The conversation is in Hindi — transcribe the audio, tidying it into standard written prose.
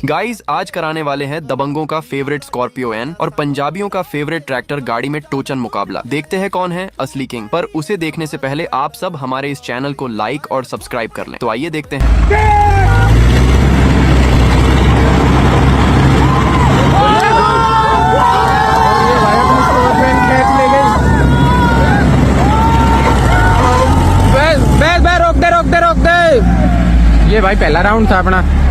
गाइस आज कराने वाले हैं दबंगों का फेवरेट स्कॉर्पियो एन और पंजाबियों का फेवरेट ट्रैक्टर गाड़ी में टोचन मुकाबला। देखते हैं कौन है असली किंग। पर उसे देखने से पहले आप सब हमारे इस चैनल को लाइक और सब्सक्राइब कर लें। तो आइए देखते हैं। रोक दे। ये भाई पहला राउंड था अपना।